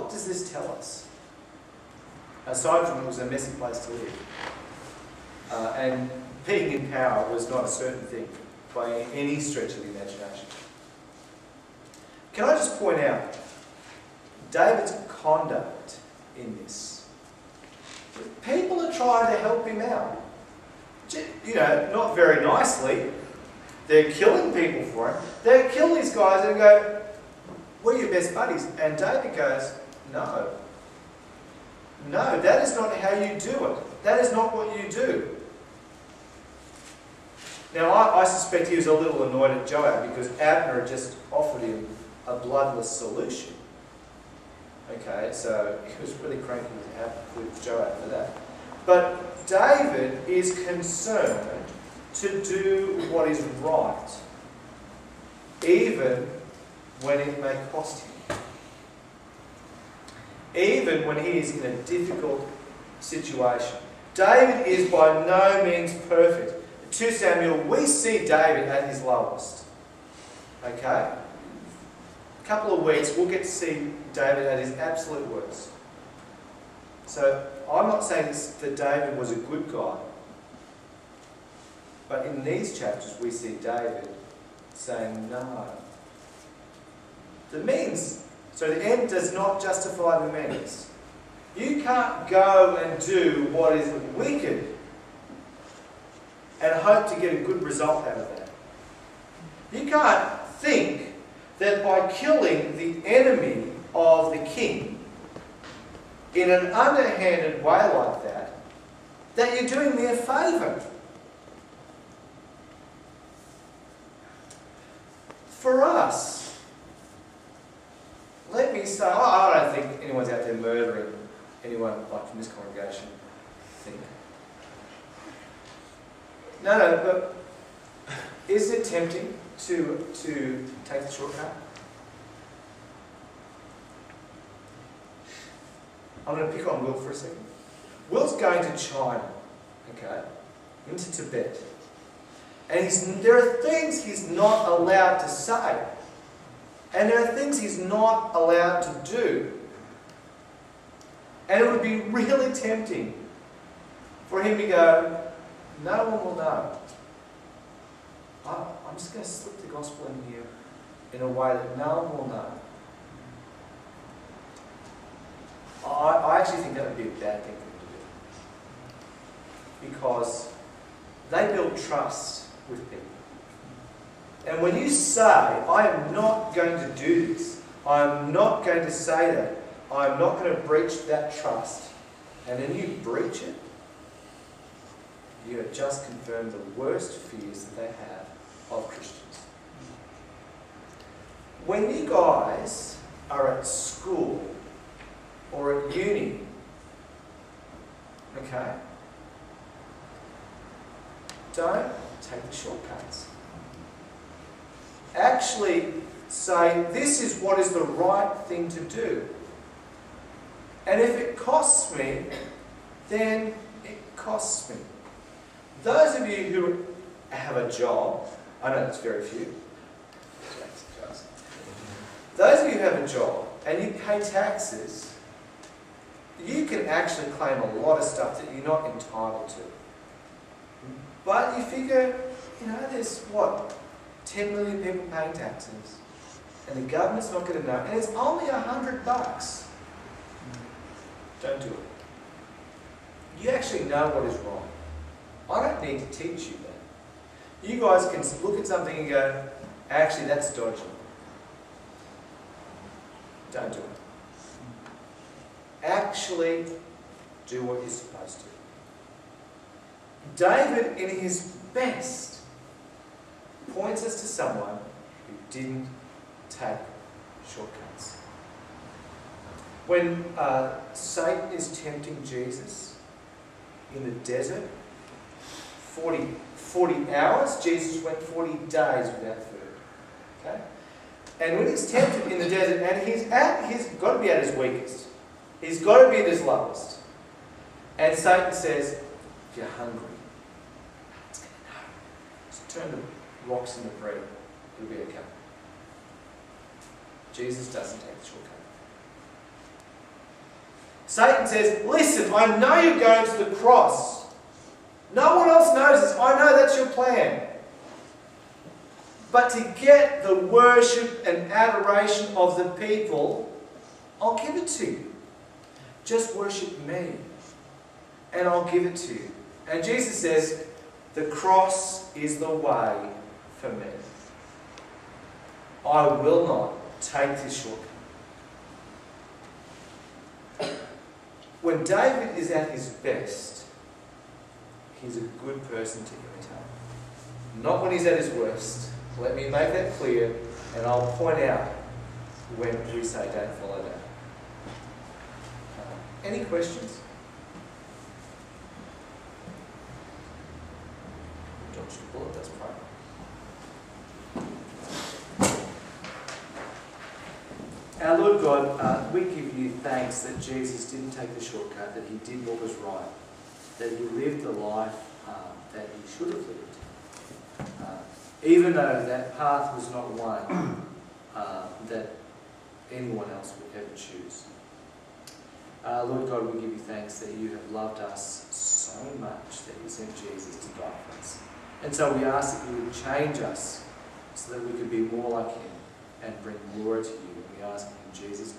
what does this tell us? Aside from it was a messy place to live. And being in power was not a certain thing by any stretch of the imagination. Can I just point out David's conduct in this? People are trying to help him out. You know, not very nicely. They're killing people for him. They kill these guys and go, "We're your best buddies." And David goes, "No. No, that is not how you do it. That is not what you do." Now, I suspect he was a little annoyed at Joab because Abner had just offered him a bloodless solution. Okay, so he was really cranky with Joab for that. But David is concerned to do what is right, even when it may cost him. Even when he is in a difficult situation. David is by no means perfect. In 2 Samuel, we see David at his lowest. Okay? A couple of weeks, we'll get to see David at his absolute worst. So, I'm not saying that David was a good guy. But in these chapters, we see David saying no. The end does not justify the means. You can't go and do what is wicked and hope to get a good result out of that. You can't think that by killing the enemy of the king in an underhanded way like that, that you're doing me a favour. For us, let me say, I don't think anyone's out there murdering anyone like from this congregation. No, but isn't it tempting to take the shortcut? I'm going to pick on Will for a second. Will's going to China, okay, into Tibet. And there are things he's not allowed to say. And there are things he's not allowed to do. And it would be really tempting for him to go, "No one will know. I'm just going to slip the gospel in here in a way that no one will know." I actually think that would be a bad thing for him to do. Because they build trust with people. And when you say, "I am not going to do this, I am not going to say that, I am not going to breach that trust," and then you breach it, you have just confirmed the worst fears that they have of Christians. When you guys are at school or at uni, okay, don't take the shortcuts. Actually say, "This is what is the right thing to do. And if it costs me, then it costs me." Those of you who have a job, I know it's very few. Those of you who have a job and you pay taxes, you can actually claim a lot of stuff that you're not entitled to. But you figure, there's 10 million people paying taxes, and the government's not going to know, and it's only $100. Don't do it. You actually know what is wrong. I don't need to teach you that. You guys can look at something and go, "Actually, that's dodgy." Don't do it. Actually, do what you're supposed to. David, in his best, points us to someone who didn't take shortcuts. When Satan is tempting Jesus in the desert, 40 hours, Jesus went 40 days without food. Okay? And when he's tempted in the desert, and he's got to be at his weakest. He's got to be at his lowest. And Satan says, "If you're hungry, just turn the rocks into bread. It'll be okay." Jesus doesn't take the shortcut. Satan says, listen, I know you're going to the cross. No one else knows this. I know that's your plan. But to get the worship and adoration of the people, I'll give it to you. Just worship me, and I'll give it to you. And Jesus says, the cross is the way for me. I will not take this shortcut. When David is at his best, he's a good person to imitate. Not when he's at his worst. Let me make that clear, and I'll point out when we say don't follow that. Any questions? Dodged a bullet, that's right. Our Lord God, we give you thanks that Jesus didn't take the shortcut, that he did what was right, that he lived the life that he should have lived. Even though that path was not one that anyone else would ever choose. Lord God, we give you thanks that you have loved us so much that you sent Jesus to die for us. And so we ask that you would change us so that we could be more like him and bring glory to you. And we ask in Jesus' name.